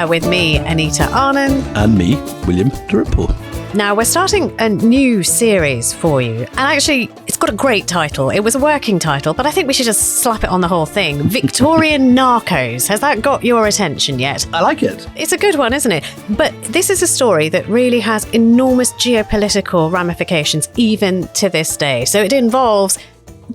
with me, Anita Anand. And me, William Dalrymple. Now, we're starting a new series for you. And actually, it's got a great title. It was a working title, but I think we should just slap it on the whole thing. Victorian Narcos. Has that got your attention yet? I like it. It's a good one, isn't it? But this is a story that really has enormous geopolitical ramifications even to this day. So it involves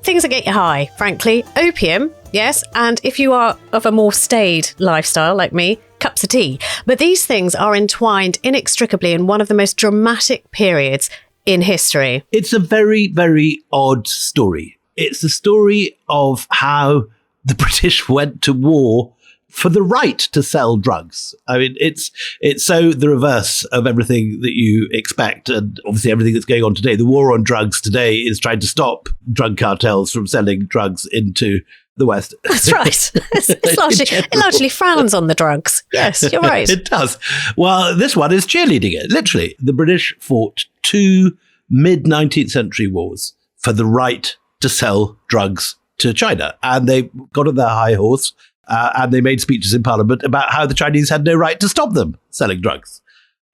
things that get you high, frankly. Opium, yes, and if you are of a more staid lifestyle like me, cups of tea. But these things are entwined inextricably in one of the most dramatic periods in history. It's a very, very odd story. It's the story of how the British went to war for the right to sell drugs. I mean, it's so the reverse of everything that you expect, and obviously everything that's going on today. The war on drugs today is trying to stop drug cartels from selling drugs into the West. That's right. It largely frowns on the drugs. Yes, you're right. It does. Well, this one is cheerleading it. Literally, the British fought two mid-19th century wars for the right to sell drugs to China. And they got on their high horse and they made speeches in Parliament about how the Chinese had no right to stop them selling drugs.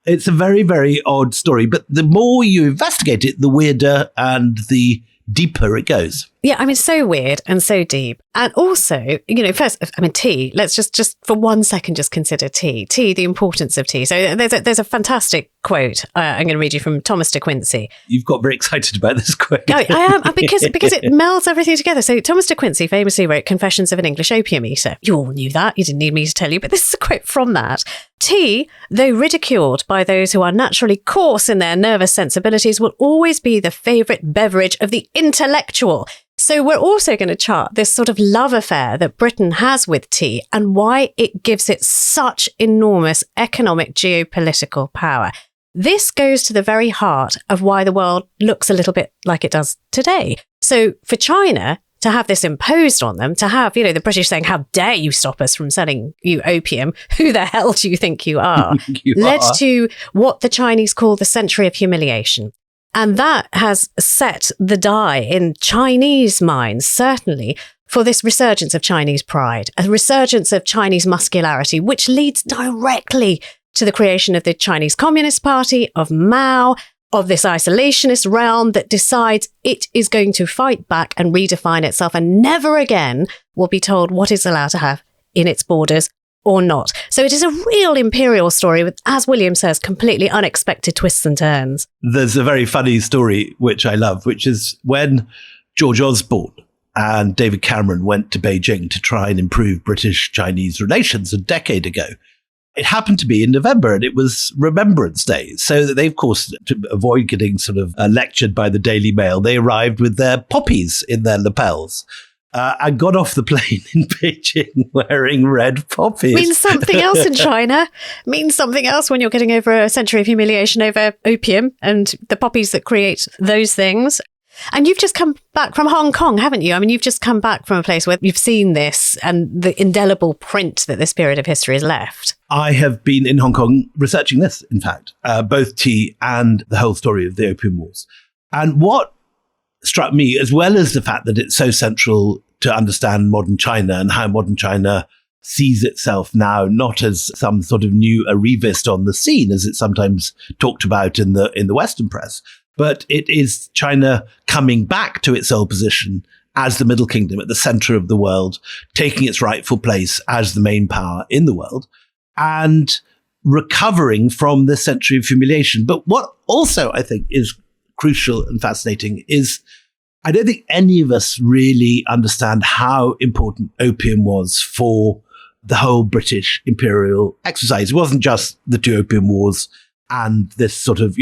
It's a very, very odd story. But the more you investigate it, the weirder and the deeper it goes. Yeah, I mean, so weird and so deep. And also, first, I mean, tea. Let's just for 1 second, just consider tea. Tea, the importance of tea. So there's a fantastic quote. I'm going to read you from Thomas de Quincey. You've got very excited about this quote. I am, because it melds everything together. So Thomas de Quincey famously wrote Confessions of an English Opium Eater. You all knew that. You didn't need me to tell you, but this is a quote from that. Tea, though ridiculed by those who are naturally coarse in their nervous sensibilities, will always be the favourite beverage of the intellectual. So we're also going to chart this sort of love affair that Britain has with tea and why it gives it such enormous economic geopolitical power. This goes to the very heart of why the world looks a little bit like it does today. So for China to have this imposed on them, to have, the British saying, how dare you stop us from selling you opium? Who the hell do you think you are? Led to what the Chinese call the century of humiliation. And that has set the die in Chinese minds, certainly, for this resurgence of Chinese pride, a resurgence of Chinese muscularity, which leads directly to the creation of the Chinese Communist Party, of Mao, of this isolationist realm that decides it is going to fight back and redefine itself and never again will be told what it's allowed to have in its borders or not. So it is a real imperial story with, as William says, completely unexpected twists and turns. There's a very funny story, which I love, which is when George Osborne and David Cameron went to Beijing to try and improve British-Chinese relations a decade ago. It happened to be in November and it was Remembrance Day. So that they, of course, to avoid getting sort of lectured by the Daily Mail, they arrived with their poppies in their lapels. And got off the plane in Beijing wearing red poppies. Means something else in China. Means something else when you're getting over a century of humiliation over opium and the poppies that create those things. And you've just come back from Hong Kong, haven't you? I mean, you've just come back from a place where you've seen this and the indelible print that this period of history has left. I have been in Hong Kong researching this, in fact, both tea and the whole story of the Opium Wars. And what struck me, as well as the fact that it's so central to understand modern China and how modern China sees itself now, not as some sort of new arrivist on the scene, as it's sometimes talked about in the Western press, but it is China coming back to its old position as the Middle Kingdom at the center of the world, taking its rightful place as the main power in the world, and recovering from this century of humiliation. But what also I think is crucial and fascinating is I don't think any of us really understand how important opium was for the whole British imperial exercise. It wasn't just the two Opium Wars and this sort of,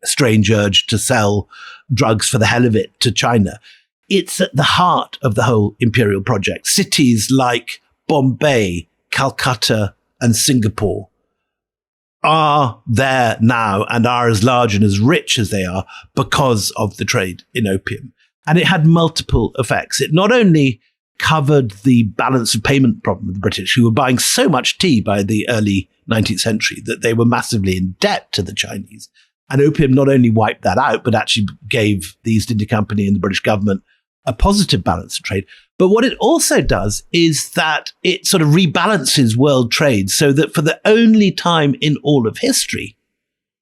strange urge to sell drugs for the hell of it to China. It's at the heart of the whole imperial project. Cities like Bombay, Calcutta, and Singapore are there now and are as large and as rich as they are because of the trade in opium. And it had multiple effects. It not only covered the balance of payment problem of the British, who were buying so much tea by the early 19th century that they were massively in debt to the Chinese. And opium not only wiped that out, but actually gave the East India Company and the British government a positive balance of trade. But what it also does is that it sort of rebalances world trade so that for the only time in all of history,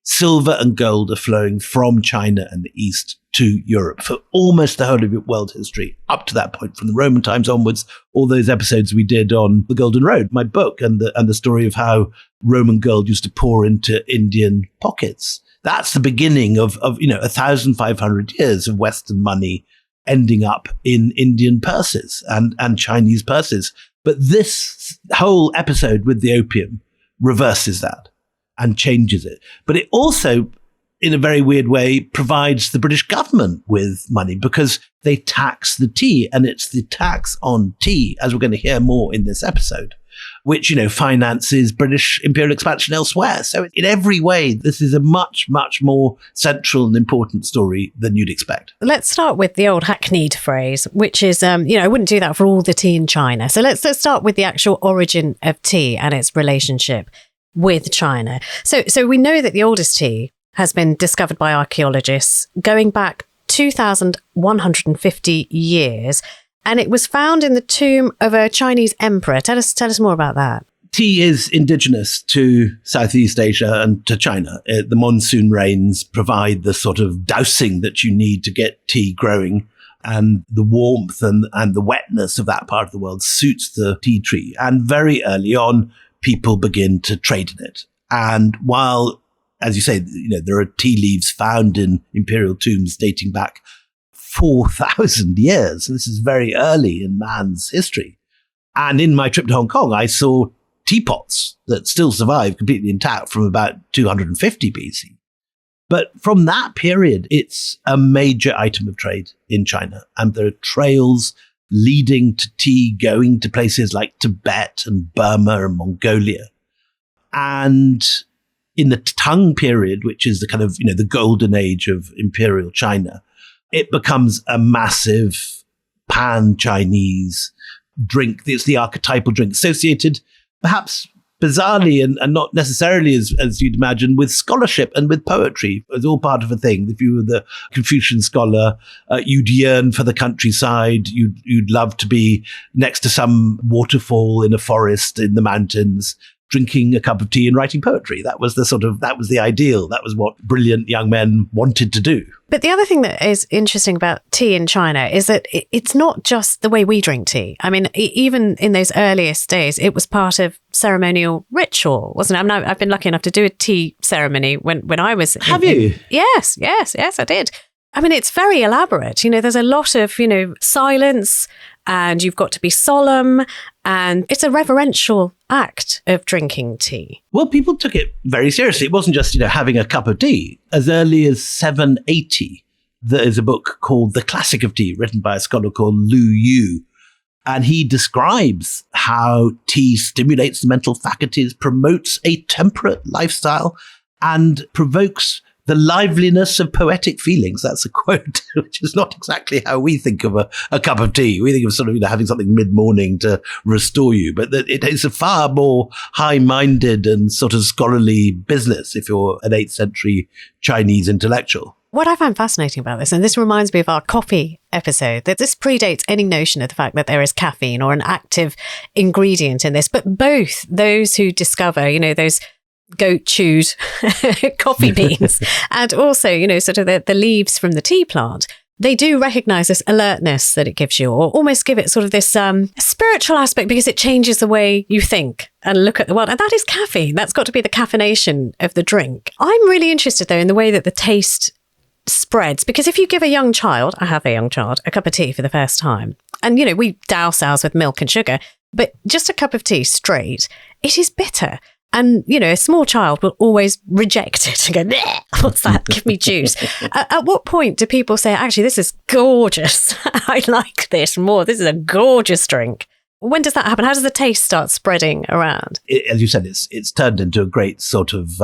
silver and gold are flowing from China and the East to Europe for almost the whole of world history up to that point, from the Roman times onwards. All those episodes we did on the Golden Road, my book, and the story of how Roman gold used to pour into Indian pockets. That's the beginning of 1,500 years of Western money ending up in Indian purses and Chinese purses. But this whole episode with the opium reverses that and changes it. But it also, in a very weird way, provides the British government with money because they tax the tea. And it's the tax on tea, as we're going to hear more in this episode, which, finances British imperial expansion elsewhere. So in every way, this is a much, much more central and important story than you'd expect. Let's start with the old hackneyed phrase, which is, I wouldn't do that for all the tea in China. So let's start with the actual origin of tea and its relationship with China. So we know that the oldest tea has been discovered by archaeologists going back 2,150 years. And it was found in the tomb of a Chinese emperor. Tell us more about that. Tea is indigenous to Southeast Asia and to China. The monsoon rains provide the sort of dousing that you need to get tea growing. And the warmth and the wetness of that part of the world suits the tea tree. And very early on, people begin to trade in it. And while, as you say, there are tea leaves found in imperial tombs dating back 4,000 years. So this is very early in man's history. And in my trip to Hong Kong, I saw teapots that still survive completely intact from about 250 BC. But from that period, it's a major item of trade in China. And there are trails leading to tea going to places like Tibet and Burma and Mongolia. And in the Tang period, which is the kind of, the golden age of imperial China, it becomes a massive pan-Chinese drink. It's the archetypal drink associated, perhaps bizarrely and not necessarily as you'd imagine, with scholarship and with poetry. It's all part of a thing. If you were the Confucian scholar, you'd yearn for the countryside. You'd love to be next to some waterfall in a forest in the mountains, drinking a cup of tea and writing poetry. That was the ideal. That was what brilliant young men wanted to do. But the other thing that is interesting about tea in China is that it's not just the way we drink tea. I mean, even in those earliest days, it was part of ceremonial ritual, wasn't it? I've been lucky enough to do a tea ceremony when I was... Have you? Yes, I did. I mean, it's very elaborate. There's a lot of, silence, and you've got to be solemn, and it's a reverential act of drinking tea. Well, people took it very seriously. It wasn't just, having a cup of tea. As early as 780, there is a book called The Classic of Tea, written by a scholar called Lu Yu. And he describes how tea stimulates the mental faculties, promotes a temperate lifestyle, and provokes the liveliness of poetic feelings. That's a quote, which is not exactly how we think of a cup of tea. We think of sort of having something mid-morning to restore you, but that it is a far more high-minded and sort of scholarly business if you're an 8th century Chinese intellectual. What I find fascinating about this, and this reminds me of our coffee episode, that this predates any notion of the fact that there is caffeine or an active ingredient in this, but both those who discover, those goat chewed coffee beans and also, sort of the leaves from the tea plant, they do recognize this alertness that it gives you, or almost give it sort of this spiritual aspect, because it changes the way you think and look at the world. And that is caffeine. That's got to be the caffeination of the drink. I'm really interested, though, in the way that the taste spreads, because if you give a young child, I have a young child, a cup of tea for the first time, and, we douse ours with milk and sugar, but just a cup of tea straight, it is bitter. And, a small child will always reject it and go, what's that? Give me juice. At what point do people say, actually, this is gorgeous. I like this more. This is a gorgeous drink. When does that happen? How does the taste start spreading around? As you said, it's turned into a great sort of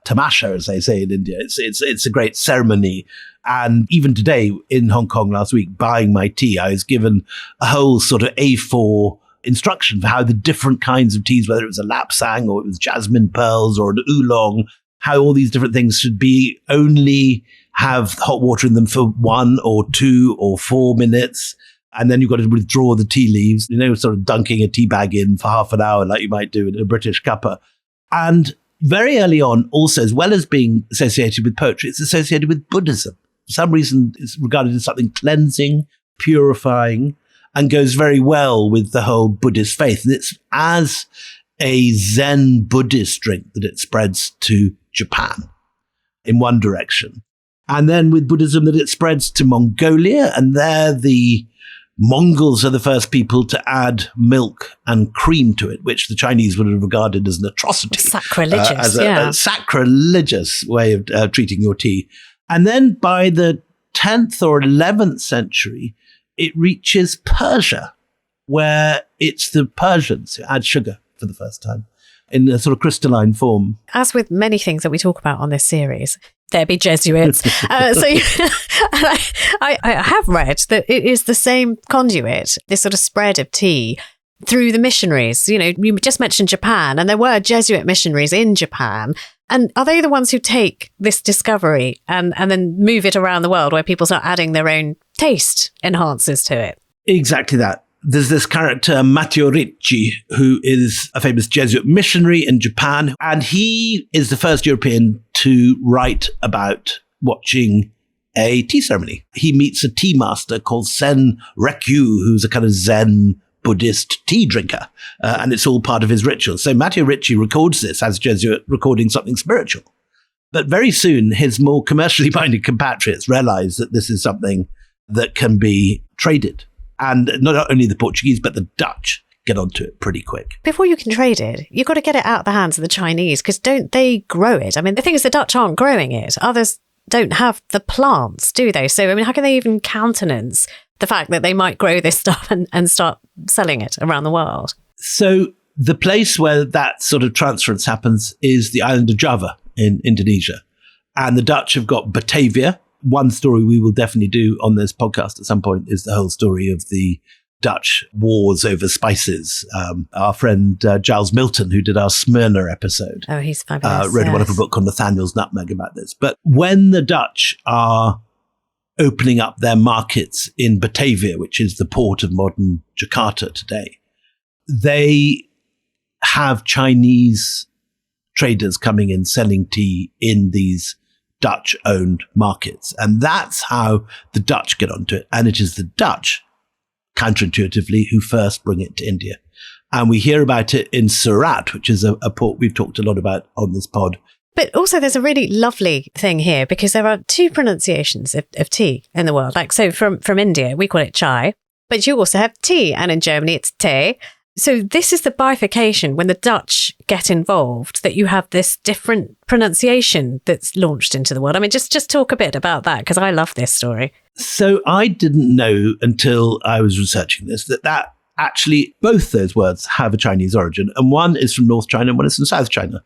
tamasha, as they say in India. It's a great ceremony. And even today in Hong Kong last week, buying my tea, I was given a whole sort of A4 instruction for how the different kinds of teas, whether it was a lapsang or it was jasmine pearls or an oolong, how all these different things should be only have hot water in them for 1 or 2 or 4 minutes. And then you've got to withdraw the tea leaves, sort of dunking a tea bag in for half an hour like you might do in a British cuppa. And very early on, also, as well as being associated with poetry, it's associated with Buddhism. For some reason, it's regarded as something cleansing, purifying, and goes very well with the whole Buddhist faith. And it's as a Zen Buddhist drink that it spreads to Japan in one direction. And then with Buddhism that it spreads to Mongolia, and there the Mongols are the first people to add milk and cream to it, which the Chinese would have regarded as an atrocity. Sacrilegious, as a sacrilegious way of treating your tea. And then by the 10th or 11th century, it reaches Persia, where it's the Persians who add sugar for the first time in a sort of crystalline form. As with many things that we talk about on this series, there be Jesuits. I have read that it is the same conduit, this sort of spread of tea through the missionaries. You just mentioned Japan, and there were Jesuit missionaries in Japan. And are they the ones who take this discovery and then move it around the world where people start adding their own taste enhancers to it? Exactly that. There's this character, Matteo Ricci, who is a famous Jesuit missionary in Japan. And he is the first European to write about watching a tea ceremony. He meets a tea master called Sen Rekyu, who's a kind of Zen Buddhist tea drinker. And it's all part of his ritual. So Matteo Ricci records this as a Jesuit recording something spiritual. But very soon, his more commercially minded compatriots realize that this is something that can be traded. And not only the Portuguese, but the Dutch get onto it pretty quick. Before you can trade it, you've got to get it out of the hands of the Chinese, because don't they grow it? I mean, the thing is, the Dutch aren't growing it. Others don't have the plants, do they? So, I mean, how can they even countenance the fact that they might grow this stuff and start selling it around the world? So the place where that sort of transference happens is the island of Java in Indonesia. And the Dutch have got Batavia. One story we will definitely do on this podcast at some point is the whole story of the Dutch wars over spices. Our friend Giles Milton, who did our Smyrna episode, he's fabulous, wrote a wonderful book called Nathaniel's Nutmeg about this. But when the Dutch are opening up their markets in Batavia, which is the port of modern Jakarta today, they have Chinese traders coming in selling tea in these Dutch-owned markets. And that's how the Dutch get onto it. And it is the Dutch, counterintuitively, who first bring it to India. And we hear about it in Surat, which is a port we've talked a lot about on this pod. But also there's a really lovely thing here, because there are 2 pronunciations of tea in the world. Like, so from India, we call it chai, but you also have tea. And in Germany, it's teh. So this is the bifurcation when the Dutch get involved, that you have this different pronunciation that's launched into the world. I mean, just talk a bit about that, because I love this story. So I didn't know until I was researching this that actually both those words have a Chinese origin. And one is from North China and one is from South China.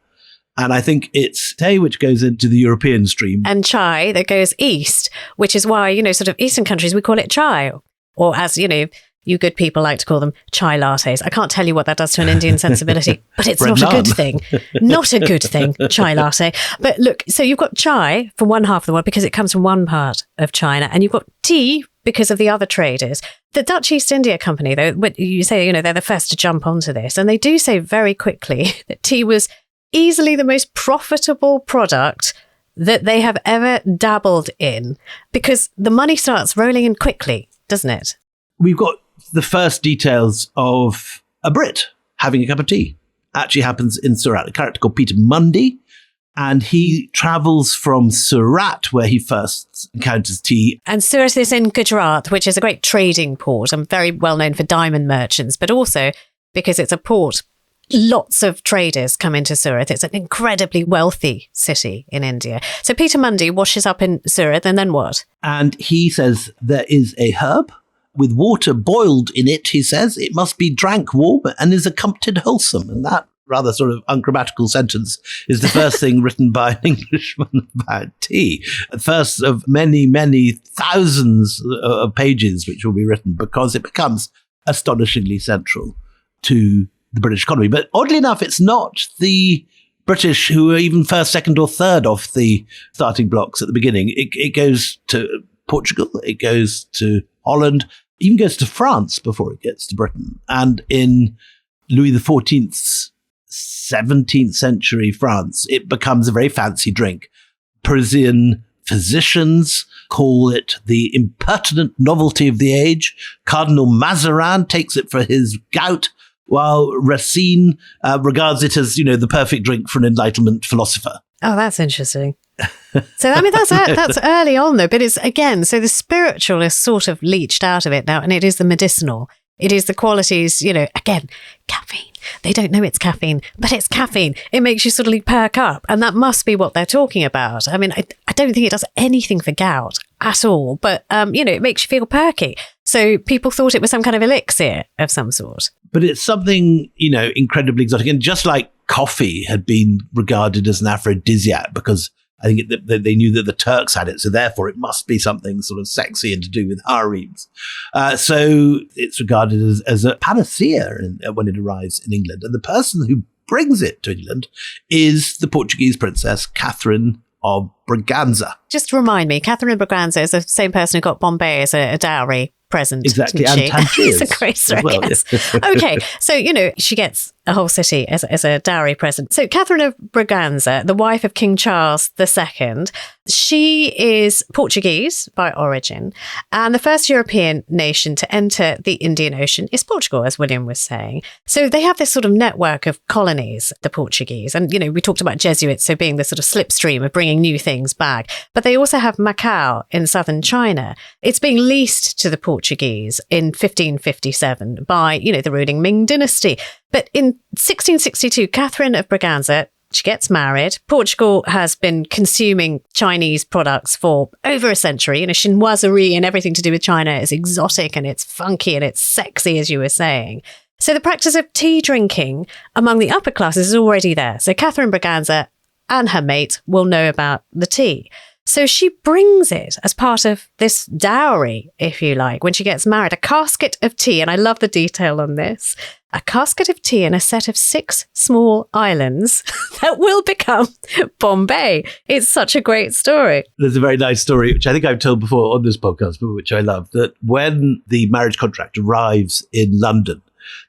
And I think it's teh, which goes into the European stream. And chai that goes east, which is why, sort of Eastern countries, we call it chai. Or as, you good people like to call them chai lattes. I can't tell you what that does to an Indian sensibility, but it's not a good thing. Not a good thing, chai latte. But look, so you've got chai from one half of the world because it comes from one part of China, and you've got tea because of the other traders. The Dutch East India Company, though, you say, they're the first to jump onto this, and they do say very quickly that tea was easily the most profitable product that they have ever dabbled in, because the money starts rolling in quickly, doesn't it? We've got the first details of a Brit having a cup of tea. Actually happens in Surat, a character called Peter Mundy. And he travels from Surat, where he first encounters tea. And Surat is in Gujarat, which is a great trading port and very well known for diamond merchants, but also because it's a port, lots of traders come into Surat. It's an incredibly wealthy city in India. So Peter Mundy washes up in Surat, and then what? And he says there is a herb with water boiled in it, he says. It must be drank warm and is accompanied wholesome. And that rather sort of ungrammatical sentence is the first thing written by an Englishman about tea. The first of many, many thousands of pages which will be written, because it becomes astonishingly central to the British economy. But oddly enough, it's not the British who were even first, second or third off the starting blocks at the beginning. It goes to Portugal, it goes to Holland, even goes to France before it gets to Britain. And in Louis XIV's 17th century France, it becomes a very fancy drink. Parisian physicians call it the impertinent novelty of the age. Cardinal Mazarin takes it for his gout, while Racine regards it as, the perfect drink for an Enlightenment philosopher. Oh, that's interesting. So, I mean, that's early on, though. But it's, again, so the spiritual is sort of leached out of it now, and it is the medicinal. It is the qualities, again, caffeine. They don't know it's caffeine, but it's caffeine. It makes you suddenly perk up. And that must be what they're talking about. I mean, I don't think it does anything for gout at all, but, it makes you feel perky. So people thought it was some kind of elixir of some sort. But it's something, incredibly exotic. And just like coffee had been regarded as an aphrodisiac because I think they knew that the Turks had it, so therefore it must be something sort of sexy and to do with harems. So it's regarded as a panacea when it arrives in England. And the person who brings it to England is the Portuguese princess, Catherine of Braganza. Just remind me, Catherine of Braganza is the same person who got Bombay as a dowry present. Exactly, and Tangiers. It's a great story, well, yes. Okay, so, she gets a whole city as a dowry present. So Catherine of Braganza, the wife of King Charles II, she is Portuguese by origin, and the first European nation to enter the Indian Ocean is Portugal, as William was saying. So they have this sort of network of colonies, the Portuguese, and, we talked about Jesuits, so being the sort of slipstream of bringing new things back, but they also have Macau in southern China. It's being leased to the Portuguese in 1557 by, the ruling Ming dynasty. But in 1662, Catherine of Braganza, she gets married. Portugal has been consuming Chinese products for over a century. Chinoiserie and everything to do with China is exotic and it's funky and it's sexy, as you were saying. So the practice of tea drinking among the upper classes is already there. So Catherine Braganza and her mate will know about the tea. So she brings it as part of this dowry, if you like, when she gets married, a casket of tea. And I love the detail on this. A casket of tea and a set of 6 small islands that will become Bombay. It's such a great story. There's a very nice story, which I think I've told before on this podcast, but which I love, that when the marriage contract arrives in London,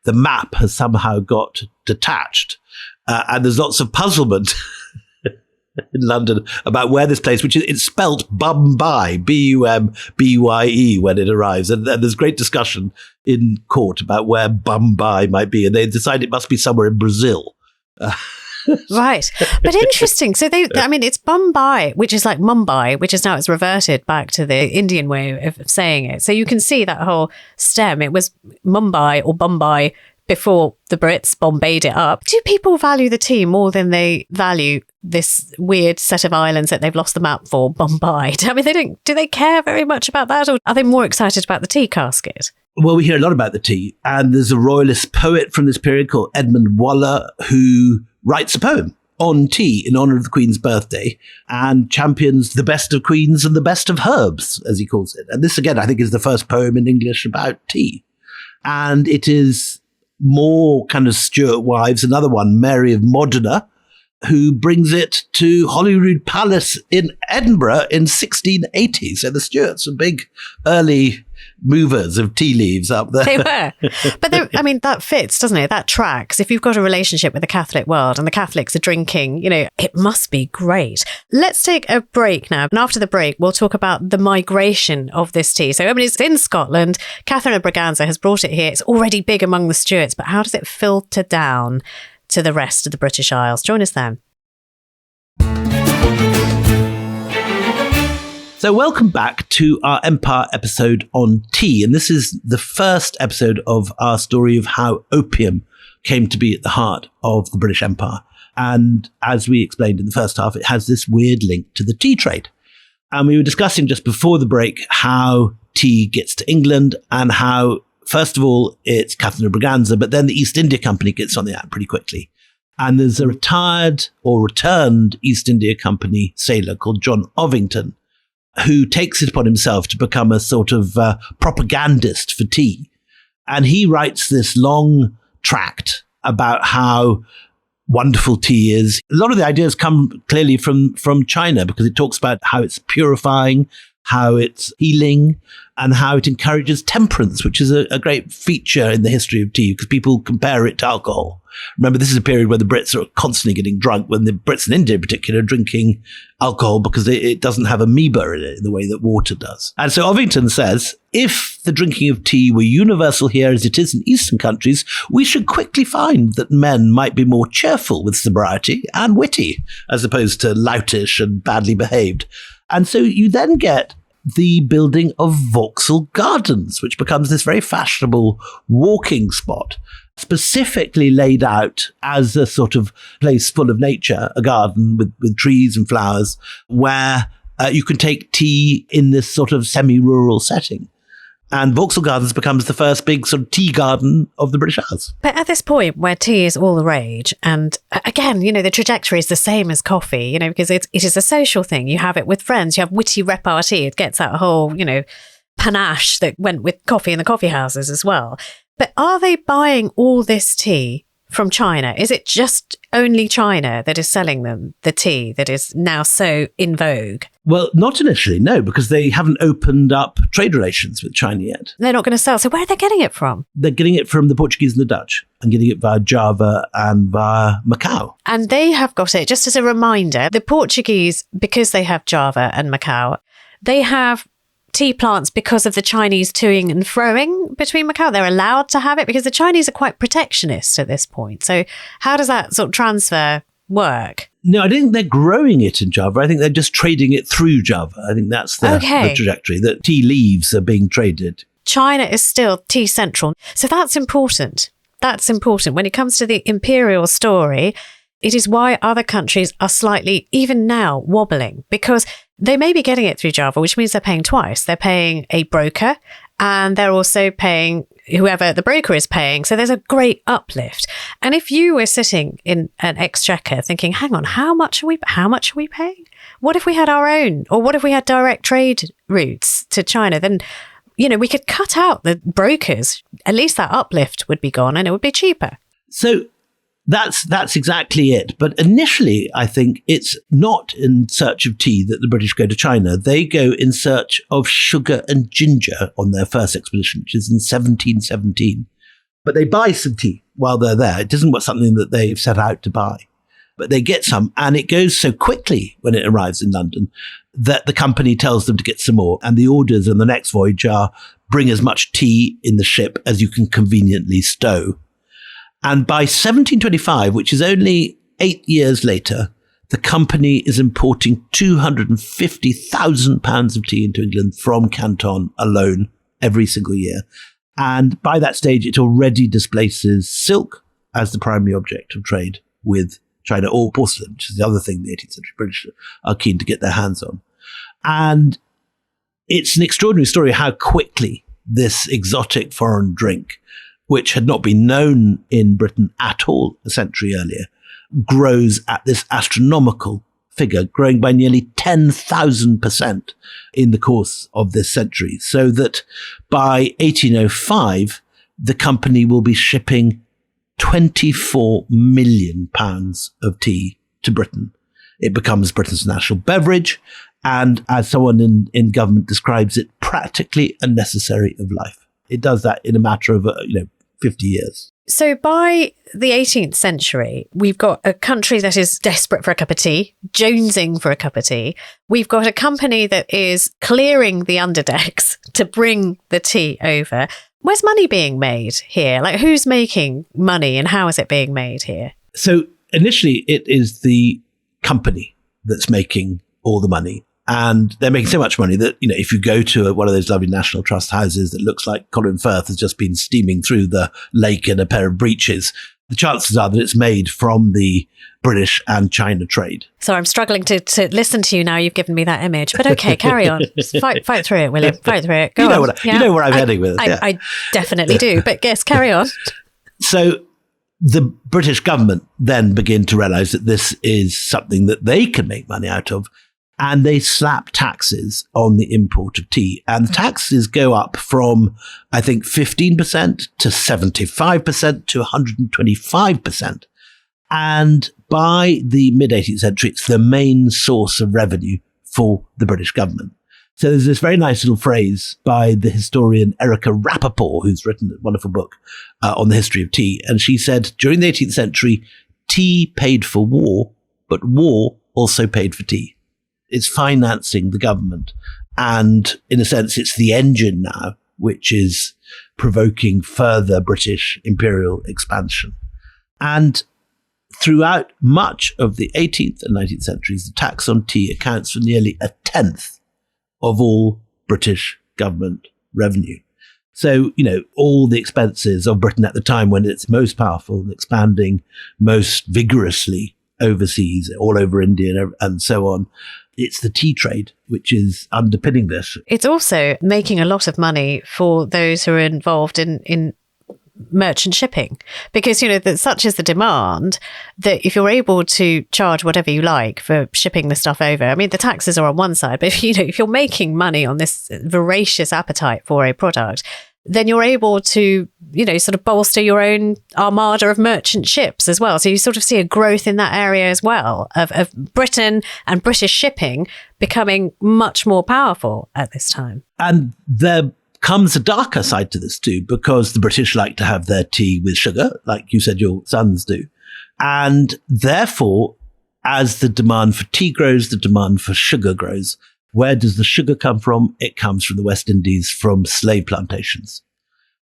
the map has somehow got detached. And there's lots of puzzlement in London about where this place, which is, it's spelt Bombay, Bumbye when it arrives. And there's great discussion in court about where Bombay might be. And they decide it must be somewhere in Brazil. Right. But interesting. So it's Bombay, which is like Mumbai, which is now it's reverted back to the Indian way of saying it. So you can see that whole stem. It was Mumbai or Bombay before the Brits Bombayed it up. Do people value the tea more than they value this weird set of islands that they've lost the map for, Bombay? I mean, do they care very much about that, or are they more excited about the tea casket? Well, we hear a lot about the tea, and there's a royalist poet from this period called Edmund Waller who writes a poem on tea in honour of the Queen's birthday and champions the best of queens and the best of herbs, as he calls it. And this, again, I think is the first poem in English about tea. And it is more kind of Stuart wives, another one, Mary of Modena, who brings it to Holyrood Palace in Edinburgh in 1680. So the Stuarts are big early movers of tea leaves up there. They were. But that fits, doesn't it? That tracks. If you've got a relationship with the Catholic world and the Catholics are drinking, it must be great. Let's take a break now. And after the break, we'll talk about the migration of this tea. So, it's in Scotland. Catherine of Braganza has brought it here. It's already big among the Stuarts, but how does it filter down to the rest of the British Isles? Join us then. So welcome back to our Empire episode on tea. And this is the first episode of our story of how opium came to be at the heart of the British Empire. And as we explained in the first half, it has this weird link to the tea trade. And we were discussing just before the break how tea gets to England and how, first of all, it's Catherine of Braganza, but then the East India Company gets on the act pretty quickly. And there's a retired or returned East India Company sailor called John Ovington, who takes it upon himself to become a sort of propagandist for tea. And he writes this long tract about how wonderful tea is. A lot of the ideas come clearly from China, because it talks about how it's purifying, how it's healing, and how it encourages temperance, which is a great feature in the history of tea, because people compare it to alcohol. Remember, this is a period where the Brits are constantly getting drunk, when the Brits in India in particular are drinking alcohol because it doesn't have amoeba in it in the way that water does. And so Ovington says, if the drinking of tea were universal here as it is in Eastern countries, we should quickly find that men might be more cheerful with sobriety and witty, as opposed to loutish and badly behaved. And so you then get the building of Vauxhall Gardens, which becomes this very fashionable walking spot, specifically laid out as a sort of place full of nature, a garden with trees and flowers, where you can take tea in this sort of semi-rural setting. And Vauxhall Gardens becomes the first big sort of tea garden of the British Isles. But at this point where tea is all the rage, and again, the trajectory is the same as coffee, because it is a social thing. You have it with friends, you have witty repartee. It gets that whole, panache that went with coffee in the coffee houses as well. But are they buying all this tea from China? Is it just only China that is selling them the tea that is now so in vogue? Well, not initially, no, because they haven't opened up trade relations with China yet. They're not going to sell. So where are they getting it from? They're getting it from the Portuguese and the Dutch, and getting it via Java and via Macau. And they have got it, just as a reminder, the Portuguese, because they have Java and Macau, they have tea plants because of the Chinese toing and froing between Macau. They're allowed to have it because the Chinese are quite protectionist at this point. So how does that sort of transfer work? No, I don't think they're growing it in Java. I think they're just trading it through Java. I think that's the trajectory, that tea leaves are being traded. China is still tea central. So that's important. That's important. When it comes to the imperial story, it is why other countries are slightly, even now, wobbling, because they may be getting it through Java, which means they're paying twice. They're paying a broker, and they're also paying whoever the broker is paying. So there's a great uplift. And if you were sitting in an exchequer thinking, hang on, how much are we paying? What if we had our own, or what if we had direct trade routes to China? Then, we could cut out the brokers. At least that uplift would be gone and it would be cheaper. So that's exactly it. But initially, I think it's not in search of tea that the British go to China. They go in search of sugar and ginger on their first expedition, which is in 1717. But they buy some tea while they're there. It isn't something that they've set out to buy. But they get some, and it goes so quickly when it arrives in London that the company tells them to get some more. And the orders on the next voyage are, bring as much tea in the ship as you can conveniently stow. And by 1725, which is only 8 years later, the company is importing 250,000 pounds of tea into England from Canton alone every single year. And by that stage, it already displaces silk as the primary object of trade with China, or porcelain, which is the other thing the 18th century British are keen to get their hands on. And it's an extraordinary story how quickly this exotic foreign drink, which had not been known in Britain at all a century earlier, grows at this astronomical figure, growing by nearly 10,000% in the course of this century, so that by 1805, the company will be shipping 24 million pounds of tea to Britain. It becomes Britain's national beverage, and as someone in government describes it, practically a necessary of life. It does that in a matter of 50 years. So by the 18th century, we've got a country that is desperate for a cup of tea, jonesing for a cup of tea. We've got a company that is clearing the underdecks to bring the tea over. Where's money being made here? Like, who's making money and how is it being made here? So initially, it is the company that's making all the money. And they're making so much money that, if you go to one of those lovely National Trust houses that looks like Colin Firth has just been steaming through the lake in a pair of breeches, the chances are that it's made from the British and China trade. So I'm struggling to listen to you now. You've given me that image. But okay, carry on. Just fight through it, William. Fight through it. Go on. You know where I'm heading with it. I definitely do. But yes, carry on. So the British government then begin to realise that this is something that they can make money out of. And they slap taxes on the import of tea. And the taxes go up from, I think, 15% to 75% to 125%. And by the mid-18th century, it's the main source of revenue for the British government. So there's this very nice little phrase by the historian Erica Rappaport, who's written a wonderful book on the history of tea. And she said, during the 18th century, tea paid for war, but war also paid for tea. It's financing the government. And in a sense, it's the engine now, which is provoking further British imperial expansion. And throughout much of the 18th and 19th centuries, the tax on tea accounts for nearly a tenth of all British government revenue. So, all the expenses of Britain at the time when it's most powerful and expanding most vigorously overseas, all over India and so on, it's the tea trade which is underpinning this. It's also making a lot of money for those who are involved in merchant shipping, because that such is the demand that if you're able to charge whatever you like for shipping the stuff over, I mean the taxes are on one side, but if you're making money on this voracious appetite for a product, then you're able to sort of bolster your own armada of merchant ships as well. So you sort of see a growth in that area as well of Britain and British shipping becoming much more powerful at this time. And there comes a darker side to this too, because the British like to have their tea with sugar, like you said your sons do. And therefore, as the demand for tea grows, the demand for sugar grows. Where does the sugar come from? It comes from the West Indies, from slave plantations.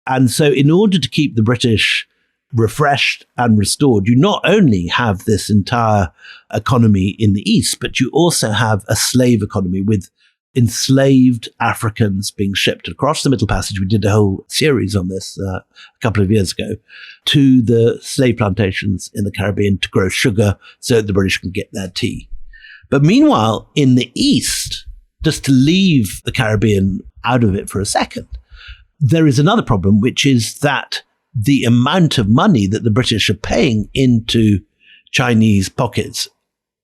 And so in order to keep the British refreshed and restored, you not only have this entire economy in the East, but you also have a slave economy with enslaved Africans being shipped across the Middle Passage. We did a whole series on this a couple of years ago, to the slave plantations in the Caribbean to grow sugar so that the British can get their tea. But meanwhile, in the East, just to leave the Caribbean out of it for a second, there is another problem, which is that the amount of money that the British are paying into Chinese pockets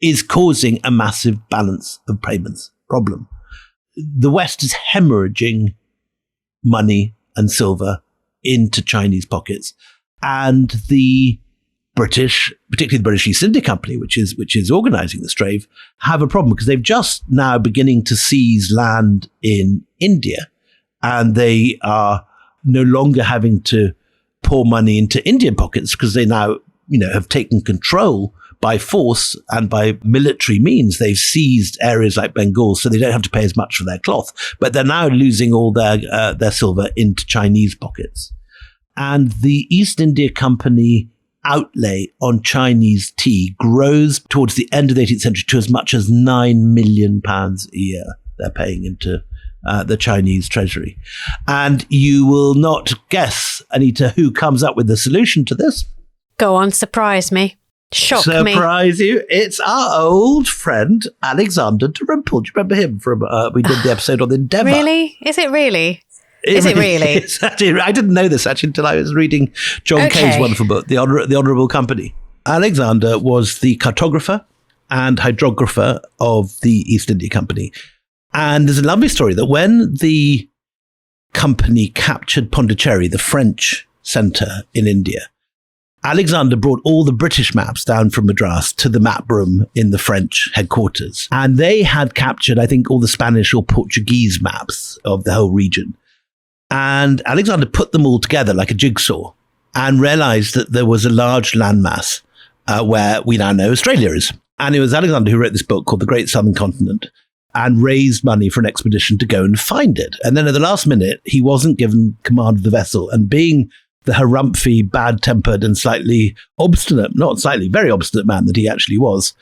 is causing a massive balance of payments problem. The West is hemorrhaging money and silver into Chinese pockets, and the British, particularly the British East India Company, which is organising this trade, have a problem because they've just now beginning to seize land in India, and they are no longer having to pour money into Indian pockets because they now, have taken control by force and by military means. They've seized areas like Bengal, so they don't have to pay as much for their cloth, but they're now losing all their silver into Chinese pockets. And the East India Company outlay on Chinese tea grows towards the end of the 18th century to as much as £9 million a year they're paying into the Chinese treasury. And you will not guess, Anita, who comes up with the solution to this. Go on, surprise me. Shock me. Surprise you. It's our old friend, Alexander Dalrymple. Do you remember him from, we did the episode on the Endeavour? Really? Is it really? Is it really? It's actually, I didn't know this actually until I was reading John Kay's wonderful book, The Honourable Company. Alexander was the cartographer and hydrographer of the East India Company. And there's a lovely story that when the company captured Pondicherry, the French centre in India, Alexander brought all the British maps down from Madras to the map room in the French headquarters. And they had captured, I think, all the Spanish or Portuguese maps of the whole region. And Alexander put them all together like a jigsaw and realized that there was a large landmass where we now know Australia is. And it was Alexander who wrote this book called The Great Southern Continent and raised money for an expedition to go and find it. And then at the last minute, he wasn't given command of the vessel. And being the harumphy, bad-tempered and slightly obstinate, not slightly, very obstinate man that he actually was,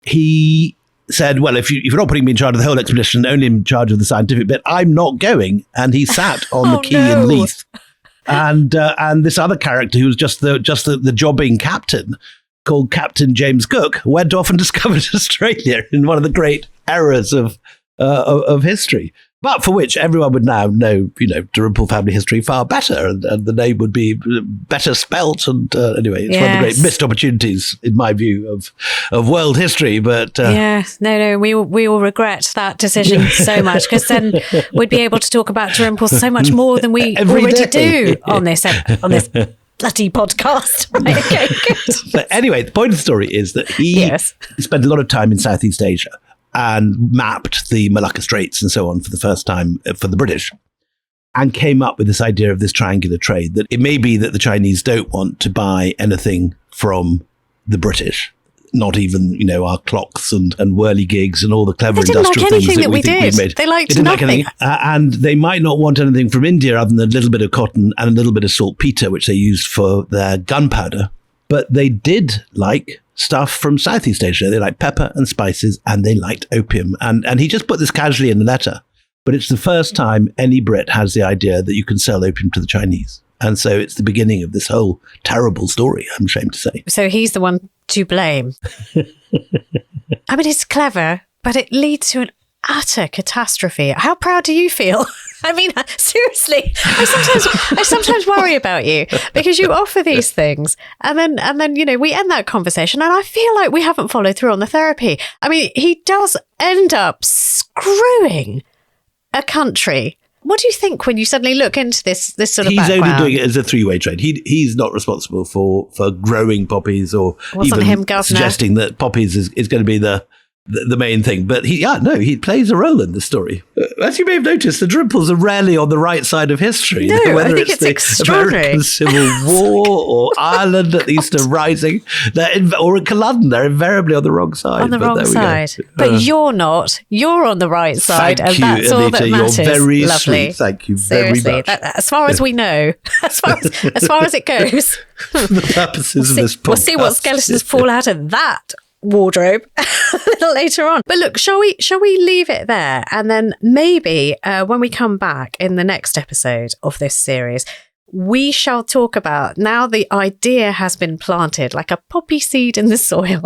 he said, well, if you're not putting me in charge of the whole expedition, only in charge of the scientific bit, I'm not going. And he sat on the quay in Leith. And this other character who was just the jobbing captain, called Captain James Cook, went off and discovered Australia in one of the great errors of history, but for which everyone would now know, Dalrymple family history far better, and the name would be better spelt. And anyway, it's one of the great missed opportunities, in my view, of world history. But we all regret that decision so much, because then we'd be able to talk about Dalrymple so much more than we already do on this bloody podcast. Right, okay, good. But anyway, the point of the story is that he spent a lot of time in Southeast Asia and mapped the Malacca Straits and so on for the first time for the British, and came up with this idea of this triangular trade, that it may be that the Chinese don't want to buy anything from the British, not even, our clocks and whirligigs and all the clever industrial things that we think we've made. They liked nothing. And they might not want anything from India other than a little bit of cotton and a little bit of saltpeter, which they used for their gunpowder. But they did like stuff from Southeast Asia. They liked pepper and spices, and they liked opium. And he just put this casually in the letter. But it's the first time any Brit has the idea that you can sell opium to the Chinese. And so it's the beginning of this whole terrible story, I'm ashamed to say. So he's the one to blame. I mean, it's clever, but it leads to an utter catastrophe. How proud do you feel? I mean, seriously, I sometimes worry about you, because you offer these things and then, we end that conversation and I feel like we haven't followed through on the therapy. I mean, he does end up screwing a country. What do you think when you suddenly look into this sort of background? He's only doing it as a three-way trade. He's not responsible for growing poppies or Wasn't even him, Governor, suggesting that poppies is going to be the main thing. But he plays a role in the story. As you may have noticed, the Dalrymples are rarely on the right side of history. No, whether I think it's extraordinary. American Civil War or Ireland at the Eastern Rising, or at Culloden, they're invariably on the wrong side. On the wrong side. But you're not. You're on the right side, and that's all that matters. You're very Lovely. sweet. Thank you Seriously, very much. As far as we know, as far as it goes. For the purposes of this podcast. We'll see what skeletons fall out of that wardrobe a little later on. But look, shall we leave it there, and then maybe when we come back in the next episode of this series, we shall talk about, now the idea has been planted like a poppy seed in the soil,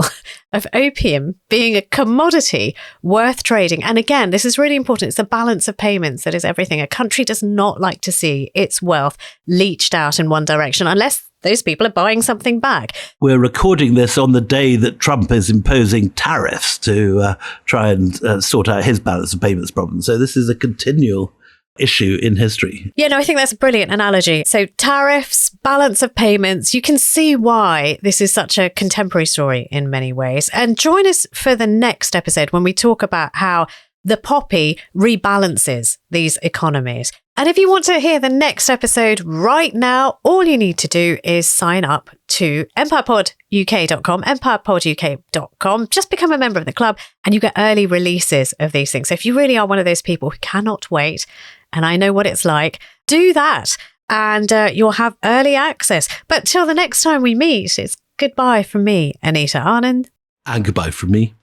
of opium being a commodity worth trading. And again, this is really important. It's the balance of payments that is everything. A country does not like to see its wealth leached out in one direction unless those people are buying something back. We're recording this on the day that Trump is imposing tariffs to try and sort out his balance of payments problem. So this is a continual issue in history. Yeah, no, I think that's a brilliant analogy. So tariffs, balance of payments, you can see why this is such a contemporary story in many ways. And join us for the next episode when we talk about how the poppy rebalances these economies. And if you want to hear the next episode right now, all you need to do is sign up to empirepoduk.com, empirepoduk.com. Just become a member of the club and you get early releases of these things. So if you really are one of those people who cannot wait, and I know what it's like, do that and you'll have early access. But till the next time we meet, it's goodbye from me, Anita, Anand. And goodbye from me,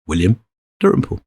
William Dalrymple.